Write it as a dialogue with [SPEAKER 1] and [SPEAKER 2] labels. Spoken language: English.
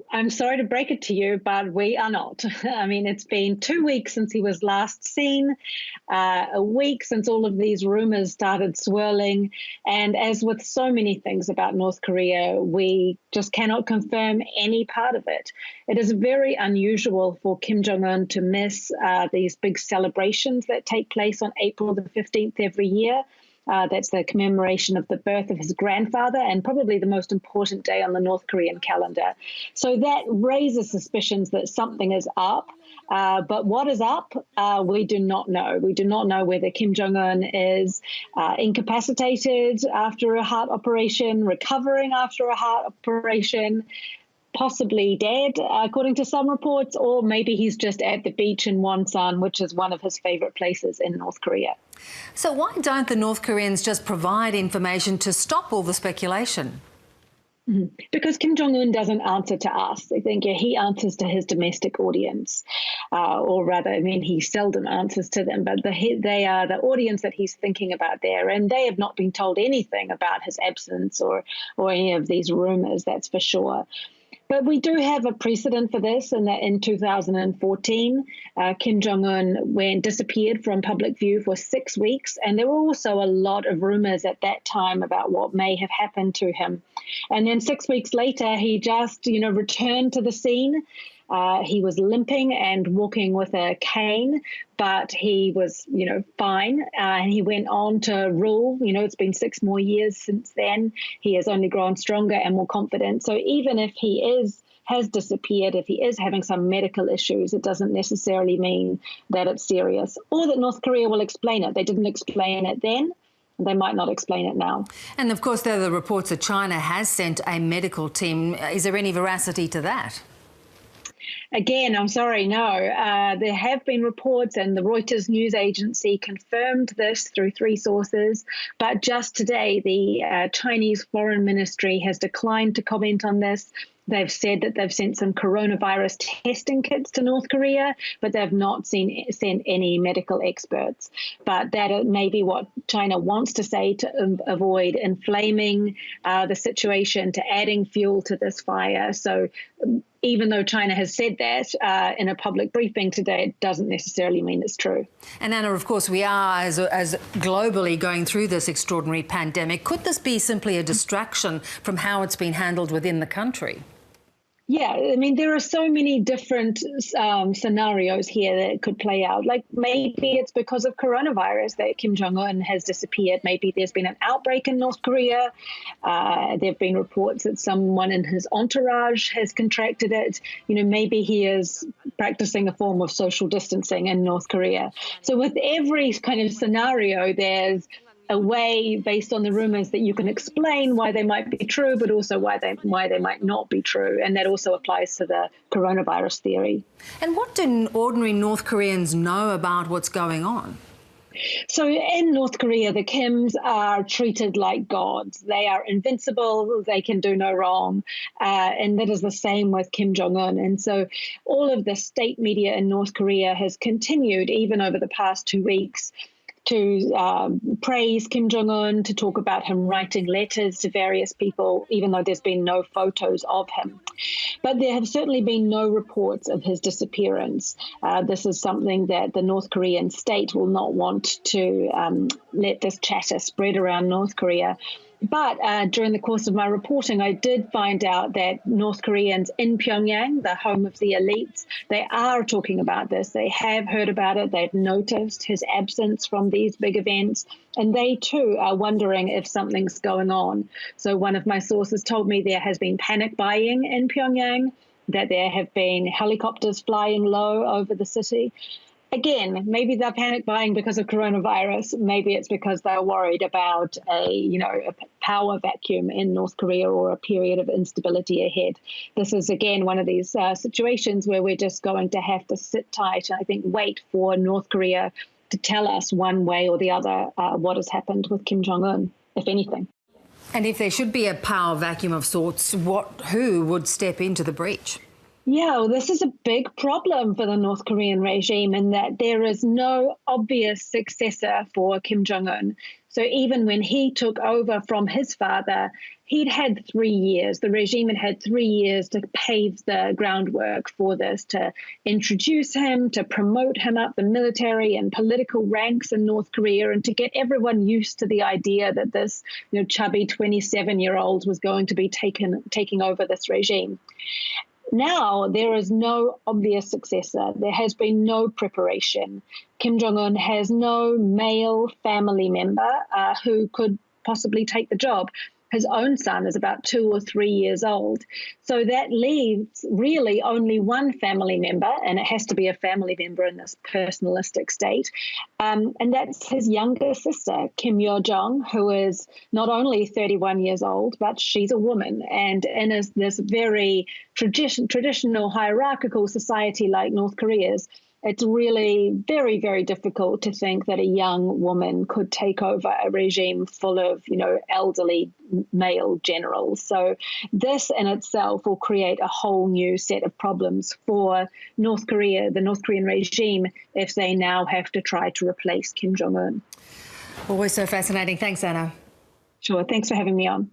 [SPEAKER 1] I'm sorry to break it to you, but we are not. I mean, it's been 2 weeks since he was last seen, a week since all of these rumors started swirling. And as with so many things about North Korea, we just cannot confirm any part of it. It is very unusual for Kim Jong Un to miss these big celebrations that take place on April the 15th every year. That's the commemoration of the birth of his grandfather and probably the most important day on the North Korean calendar. So that raises suspicions that something is up. But what is up, we do not know. We do not know whether Kim Jong Un is incapacitated after a heart operation, recovering after a heart operation, possibly dead, according to some reports, or maybe he's just at the beach in Wonsan, which is one of his favorite places in North Korea.
[SPEAKER 2] So why don't the North Koreans just provide information to stop all the speculation?
[SPEAKER 1] Because Kim Jong Un doesn't answer to us. I think he answers to his domestic audience, or rather, I mean, he seldom answers to them, but they are the audience that he's thinking about there, and they have not been told anything about his absence or any of these rumors, that's for sure. But we do have a precedent for this, in that in 2014, Kim Jong Un disappeared from public view for 6 weeks, and there were also a lot of rumors at that time about what may have happened to him. And then 6 weeks later, he just, returned to the scene. He was limping and walking with a cane, but he was, fine. And he went on to rule. It's been 6 more years since then. He has only grown stronger and more confident. So even if he has disappeared, if he is having some medical issues, it doesn't necessarily mean that it's serious or that North Korea will explain it. They didn't explain it then. They might not explain it now.
[SPEAKER 2] And of course, there are the reports that China has sent a medical team. Is there any veracity to that?
[SPEAKER 1] Again, I'm sorry, no. There have been reports, and the Reuters news agency confirmed this through 3 sources. But just today, the Chinese Foreign Ministry has declined to comment on this. They've said that they've sent some coronavirus testing kits to North Korea, but they've not sent any medical experts. But that may be what China wants to say to avoid inflaming the situation, to adding fuel to this fire. So even though China has said that in a public briefing today, it doesn't necessarily mean it's true.
[SPEAKER 2] And Anna, of course, we are, as globally, going through this extraordinary pandemic. Could this be simply a distraction from how it's been handled within the country?
[SPEAKER 1] Yeah, I mean, there are so many different scenarios here that could play out. Like maybe it's because of coronavirus that Kim Jong Un has disappeared. Maybe there's been an outbreak in North Korea. There have been reports that someone in his entourage has contracted it. Maybe he is practicing a form of social distancing in North Korea. So with every kind of scenario, there's a way, based on the rumors, that you can explain why they might be true, but also why they might not be true. And that also applies to the coronavirus theory.
[SPEAKER 2] And what do ordinary North Koreans know about what's going on?
[SPEAKER 1] So in North Korea, the Kims are treated like gods. They are invincible. They can do no wrong. And that is the same with Kim Jong Un. And so all of the state media in North Korea has continued, even over the past 2 weeks, to praise Kim Jong Un, to talk about him writing letters to various people, even though there's been no photos of him. But there have certainly been no reports of his disappearance. This is something that the North Korean state will not want to let this chatter spread around North Korea. But during the course of my reporting, I did find out that North Koreans in Pyongyang, the home of the elites, they are talking about this. They have heard about it. They've noticed his absence from these big events. And they, too, are wondering if something's going on. So one of my sources told me there has been panic buying in Pyongyang, that there have been helicopters flying low over the city. Again, maybe they're panic buying because of coronavirus. Maybe it's because they're worried about a power vacuum in North Korea or a period of instability ahead. This is, again, one of these situations where we're just going to have to sit tight and I think wait for North Korea to tell us one way or the other what has happened with Kim Jong Un, if anything.
[SPEAKER 2] And if there should be a power vacuum of sorts, who would step into the breach?
[SPEAKER 1] Yeah, well, this is a big problem for the North Korean regime in that there is no obvious successor for Kim Jong Un. So even when he took over from his father, he'd had 3 years. The regime had 3 years to pave the groundwork for this, to introduce him, to promote him up the military and political ranks in North Korea, and to get everyone used to the idea that this, chubby 27-year-old was going to be taking over this regime. Now there is no obvious successor. There has been no preparation. Kim Jong Un has no male family member who could possibly take the job. His own son is about 2 or 3 years old. So that leaves really only one family member, and it has to be a family member in this personalistic state. And that's his younger sister, Kim Yo-jong, who is not only 31 years old, but she's a woman. And in this very traditional hierarchical society like North Korea's, it's really very, very difficult to think that a young woman could take over a regime full of, elderly male generals. So this in itself will create a whole new set of problems for North Korea, the North Korean regime, if they now have to try to replace Kim Jong Un.
[SPEAKER 2] Always so fascinating. Thanks, Anna.
[SPEAKER 1] Sure. Thanks for having me on.